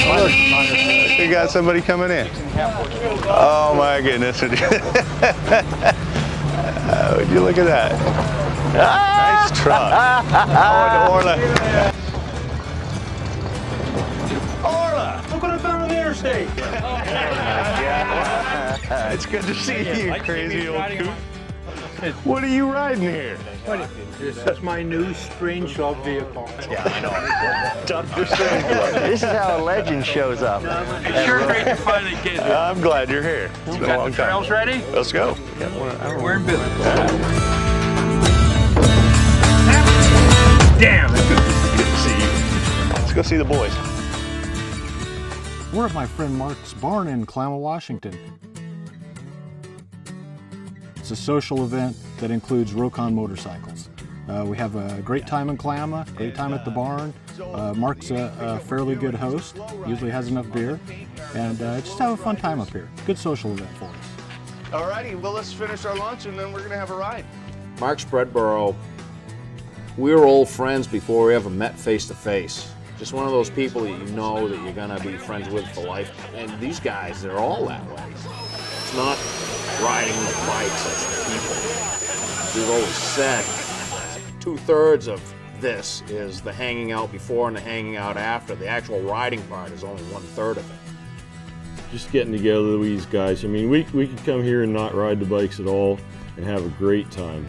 Look, we got somebody coming in. Oh my goodness. Would you look at that? Nice truck. Oh, Orla. Orla! Look what I found on the interstate. Oh my God. It's good to see you, crazy old coot. What are you riding here? This is my new strange love vehicle. Yeah, I know. Dr. Strangelove. This is how a legend shows up. It's sure great to finally get here. I'm glad you're here. It's been a long time. Trails ready? Let's go. We're in business. Damn, it's good to see you. Let's go see the boys. We're at my friend Mark's barn in Kalama, Washington. It's a social event that includes Rokon motorcycles. We have a great time in Kalama, great time at the barn. Mark's a fairly good host, usually has enough beer, and just have a fun time up here. Good social event for us. Alrighty, well let's finish our lunch and then we're gonna have a ride. Mark Spreadborough, we were old friends before we ever met face to face. Just one of those people that you know that you're gonna be friends with for life. And these guys, they're all that way. It's not riding the bikes as people. We've always said 2/3 of this is the hanging out before and the hanging out after. The actual riding part is only 1/3 of it. Just getting together with these guys. I mean, we could come here and not ride the bikes at all and have a great time.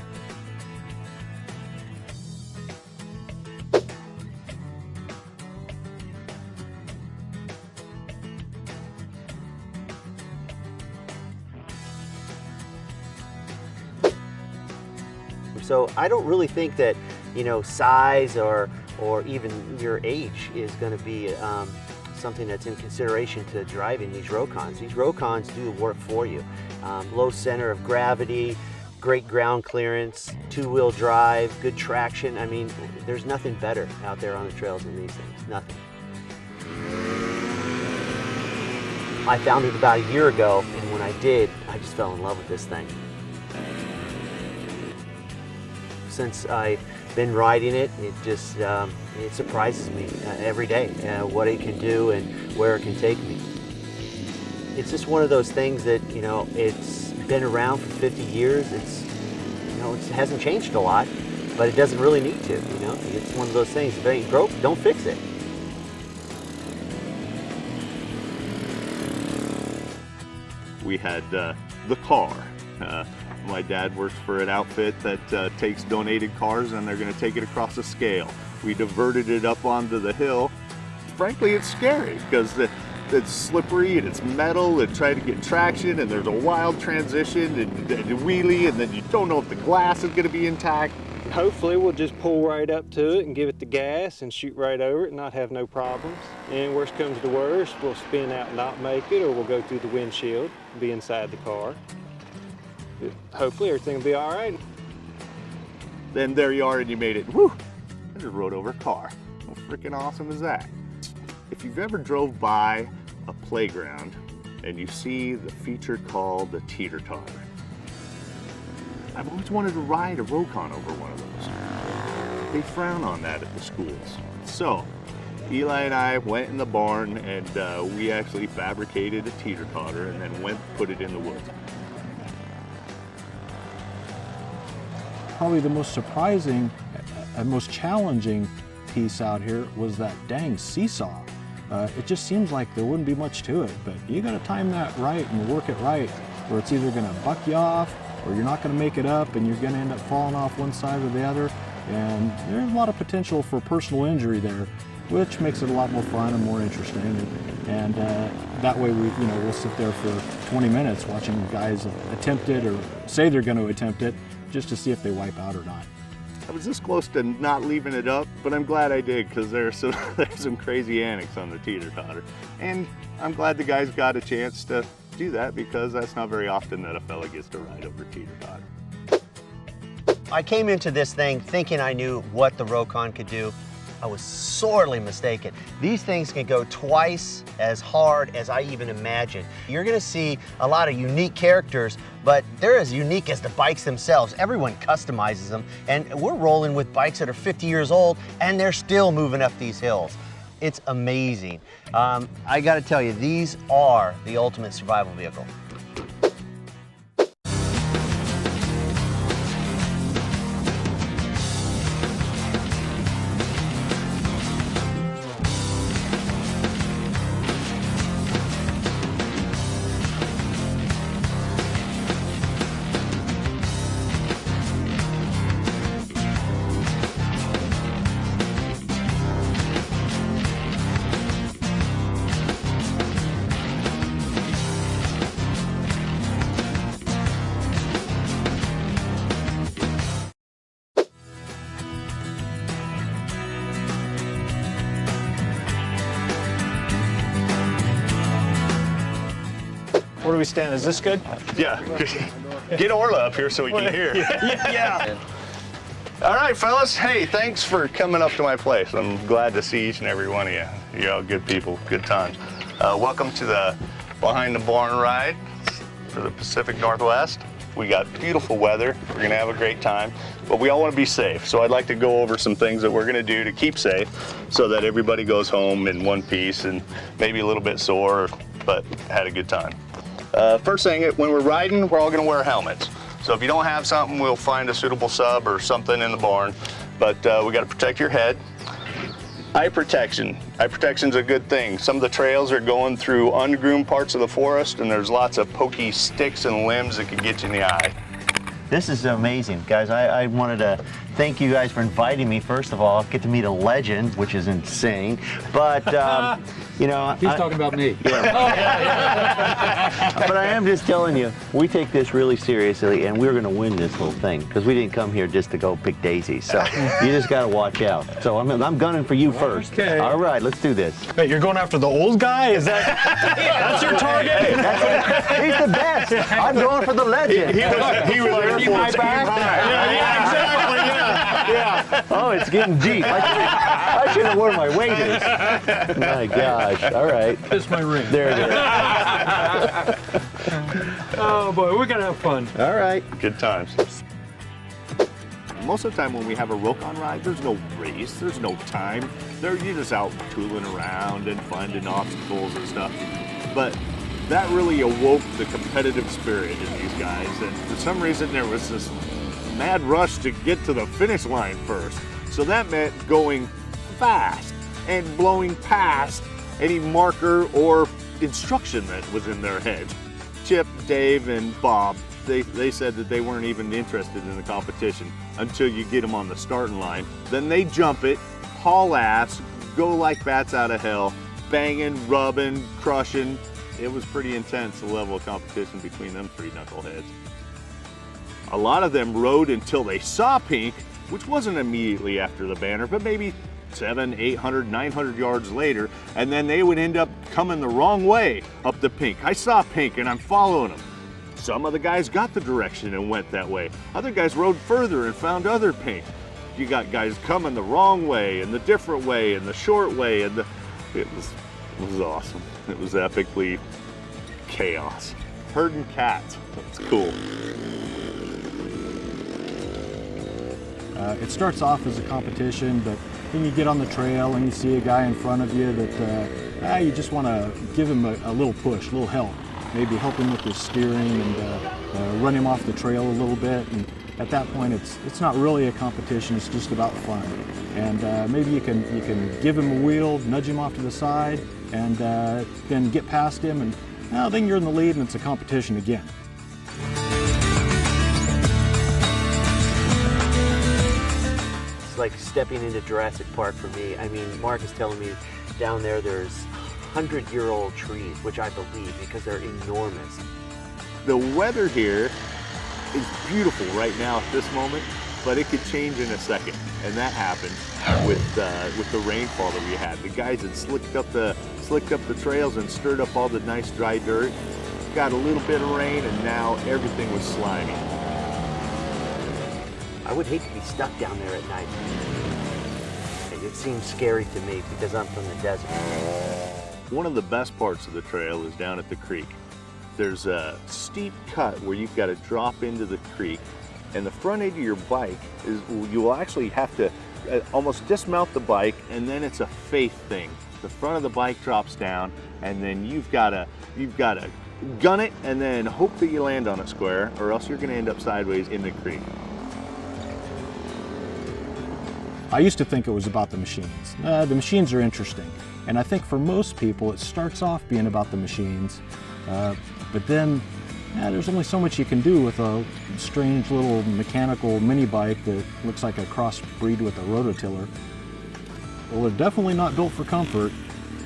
So I don't really think that, you know, size or even your age is going to be something that's in consideration to driving these Rokons. These Rokons do the work for you. Low center of gravity, great ground clearance, two-wheel drive, good traction. I mean, there's nothing better out there on the trails than these things, nothing. I found it about a year ago, and when I did, I just fell in love with this thing. Since I've been riding it, it just it surprises me every day what it can do and where it can take me. It's just one of those things that, you know, it's been around for 50 years. It's, you know, it hasn't changed a lot, but it doesn't really need to. You know, it's one of those things. If it ain't broke, don't fix it. We had the car. My dad works for an outfit that takes donated cars and they're going to take it across the scale. We diverted it up onto the hill. Frankly, it's scary because it's slippery and it's metal and trying to get traction and there's a wild transition and a wheelie and then you don't know if the glass is going to be intact. Hopefully we'll just pull right up to it and give it the gas and shoot right over it and not have no problems. And worst comes to worst, we'll spin out and not make it, or we'll go through the windshield and be inside the car. Hopefully everything will be all right. Then there you are and you made it. Woo! I just rode over a car. How freaking awesome is that? If you've ever drove by a playground and you see the feature called the Teeter-Totter, I've always wanted to ride a Rokon over one of those. They frown on that at the schools. So Eli and I went in the barn and we actually fabricated a Teeter-Totter and then went and put it in the woods. Probably the most surprising and most challenging piece out here was that dang Seesaw. It just seems like there wouldn't be much to it, but you gotta time that right and work it right, or it's either gonna buck you off, or you're not gonna make it up and you're gonna end up falling off one side or the other. And there's a lot of potential for personal injury there, which makes it a lot more fun and more interesting. And that way we'll sit there for 20 minutes watching guys attempt it or say they're gonna attempt it, just to see if they wipe out or not. I was this close to not leaving it up, but I'm glad I did because there's some crazy antics on the Teeter-Totter. And I'm glad the guys got a chance to do that because that's not very often that a fella gets to ride over Teeter-Totter. I came into this thing thinking I knew what the Rokon could do. I was sorely mistaken. These things can go twice as hard as I even imagined. You're gonna see a lot of unique characters, but they're as unique as the bikes themselves. Everyone customizes them, and we're rolling with bikes that are 50 years old, and they're still moving up these hills. It's amazing. I got to tell you, these are the ultimate survival vehicle. Where do we stand? Is this good? Yeah. Get Orla up here so we can hear. Yeah. All right, fellas. Hey, thanks for coming up to my place. I'm glad to see each and every one of you. You're all good people, good times. Welcome to the Behind the Barn ride for the Pacific Northwest. We got beautiful weather. We're gonna have a great time, but we all want to be safe. So I'd like to go over some things that we're gonna do to keep safe so that everybody goes home in one piece and maybe a little bit sore, but had a good time. First thing, when we're riding, we're all gonna wear helmets. So if you don't have something, we'll find a suitable sub or something in the barn, but we gotta protect your head. Eye protection. Eye protection's a good thing. Some of the trails are going through ungroomed parts of the forest, and there's lots of pokey sticks and limbs that could get you in the eye. This is amazing, guys. I wanted to thank you guys for inviting me. First of all, get to meet a legend, which is insane. But you know, He's talking about me. But I am just telling you, we take this really seriously, and we're going to win this whole thing because we didn't come here just to go pick daisies. So you just got to watch out. So I'm gunning for you first. Okay. All right, let's do this. Wait, you're going after the old guy? Is that that's your target? He's the best. I'm going for the legend. He was Air Force. Yeah, exactly. Yeah. Oh, it's getting deep. I should have worn my waders. My gosh. All right. Kiss my ring. There it is. Oh boy, we're gonna have fun. All right. Good times. Most of the time when we have a Rokon ride, there's no race, there's no time. You're just out tooling around and finding obstacles and stuff. But that really awoke the competitive spirit in these guys, and for some reason there was this mad rush to get to the finish line first. So that meant going fast and blowing past any marker or instruction that was in their head. Chip, Dave, and Bob, they said that they weren't even interested in the competition until you get them on the starting line. Then they jump it, haul ass, go like bats out of hell, banging, rubbing, crushing. It was pretty intense, the level of competition between them three knuckleheads. A lot of them rode until they saw pink, which wasn't immediately after the banner, but maybe 700, 800, 900 yards later, and then they would end up coming the wrong way up the pink. I saw pink and I'm following them. Some of the guys got the direction and went that way. Other guys rode further and found other pink. You got guys coming the wrong way and the different way and the short way, and it was awesome. It was epically chaos. Herding cats. That's cool. It starts off as a competition, but then you get on the trail and you see a guy in front of you that you just want to give him a little push, a little help. Maybe help him with his steering and run him off the trail a little bit. And at that point, it's not really a competition. It's just about fun. And maybe you can give him a wheel, nudge him off to the side, and then get past him, and then you're in the lead, and it's a competition again. Like stepping into Jurassic Park for me. I mean, Mark is telling me down there's 100-year-old trees, which I believe because they're enormous. The weather here is beautiful right now at this moment, but it could change in a second, and that happened with the rainfall that we had. The guys had slicked up the trails and stirred up all the nice dry dirt. Got a little bit of rain, and now everything was slimy. I would hate to be stuck down there at night. It seems scary to me because I'm from the desert. One of the best parts of the trail is down at the creek. There's a steep cut where you've got to drop into the creek, and the front end of your bike you will actually have to almost dismount the bike, and then it's a faith thing. the front of the bike drops down, and then you've got to gun it and then hope that you land on it square, or else you're going to end up sideways in the creek. I used to think it was about the machines. The machines are interesting, and I think for most people it starts off being about the machines, but then there's only so much you can do with a strange little mechanical mini bike that looks like a crossbreed with a rototiller. Well, they're definitely not built for comfort,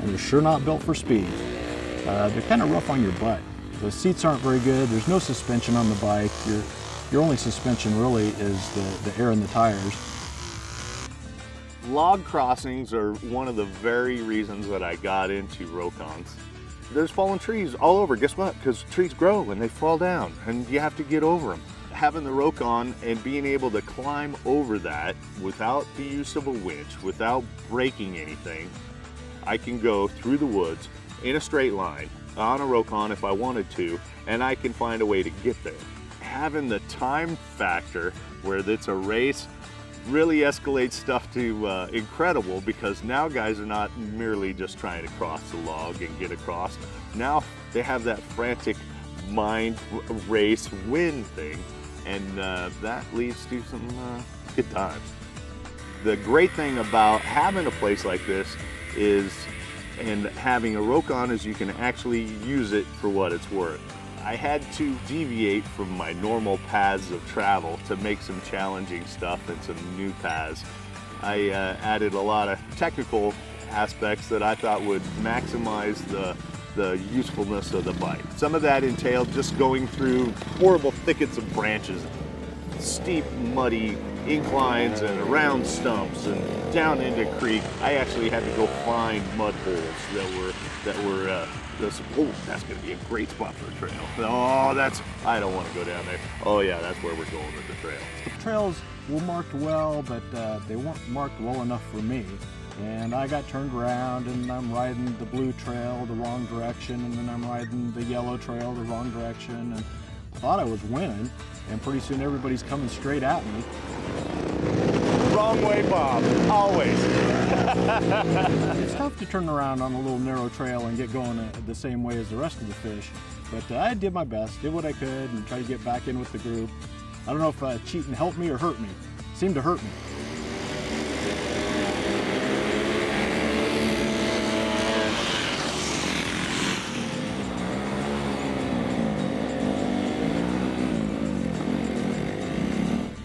and they're sure not built for speed. They're kind of rough on your butt. The seats aren't very good. There's no suspension on the bike. Your only suspension really is the air in the tires. Log crossings are one of the very reasons that I got into Rokons. There's fallen trees all over. Guess what? Because trees grow and they fall down, and you have to get over them. Having the Rokon and being able to climb over that without the use of a winch, without breaking anything, I can go through the woods in a straight line on a Rokon if I wanted to, and I can find a way to get there. Having the time factor where it's a race really escalates stuff to incredible, because now guys are not merely just trying to cross the log and get across. Now they have that frantic mind race win thing, and that leads to some good times. The great thing about having a place like this is, and having a Rokon, is you can actually use it for what it's worth. I had to deviate from my normal paths of travel to make some challenging stuff and some new paths. I added a lot of technical aspects that I thought would maximize the usefulness of the bike. Some of that entailed just going through horrible thickets of branches, steep, muddy inclines and around stumps and down into creek. I actually had to go find mud holes that were oh, that's going to be a great spot for a trail. Oh, I don't want to go down there. Oh yeah, that's where we're going with the trail. The trails were marked well, but they weren't marked well enough for me. And I got turned around, and I'm riding the blue trail the wrong direction, and then I'm riding the yellow trail the wrong direction, and thought I was winning, and pretty soon everybody's coming straight at me. Wrong way, Bob. Always. It's tough to turn around on a little narrow trail and get going the same way as the rest of the fish, but I did my best, did what I could, and tried to get back in with the group. I don't know if cheating helped me or hurt me. It seemed to hurt me.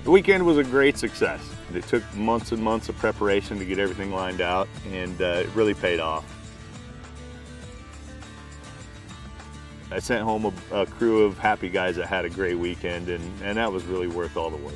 The weekend was a great success. It took months and months of preparation to get everything lined out, and it really paid off. I sent home a crew of happy guys that had a great weekend, and that was really worth all the work.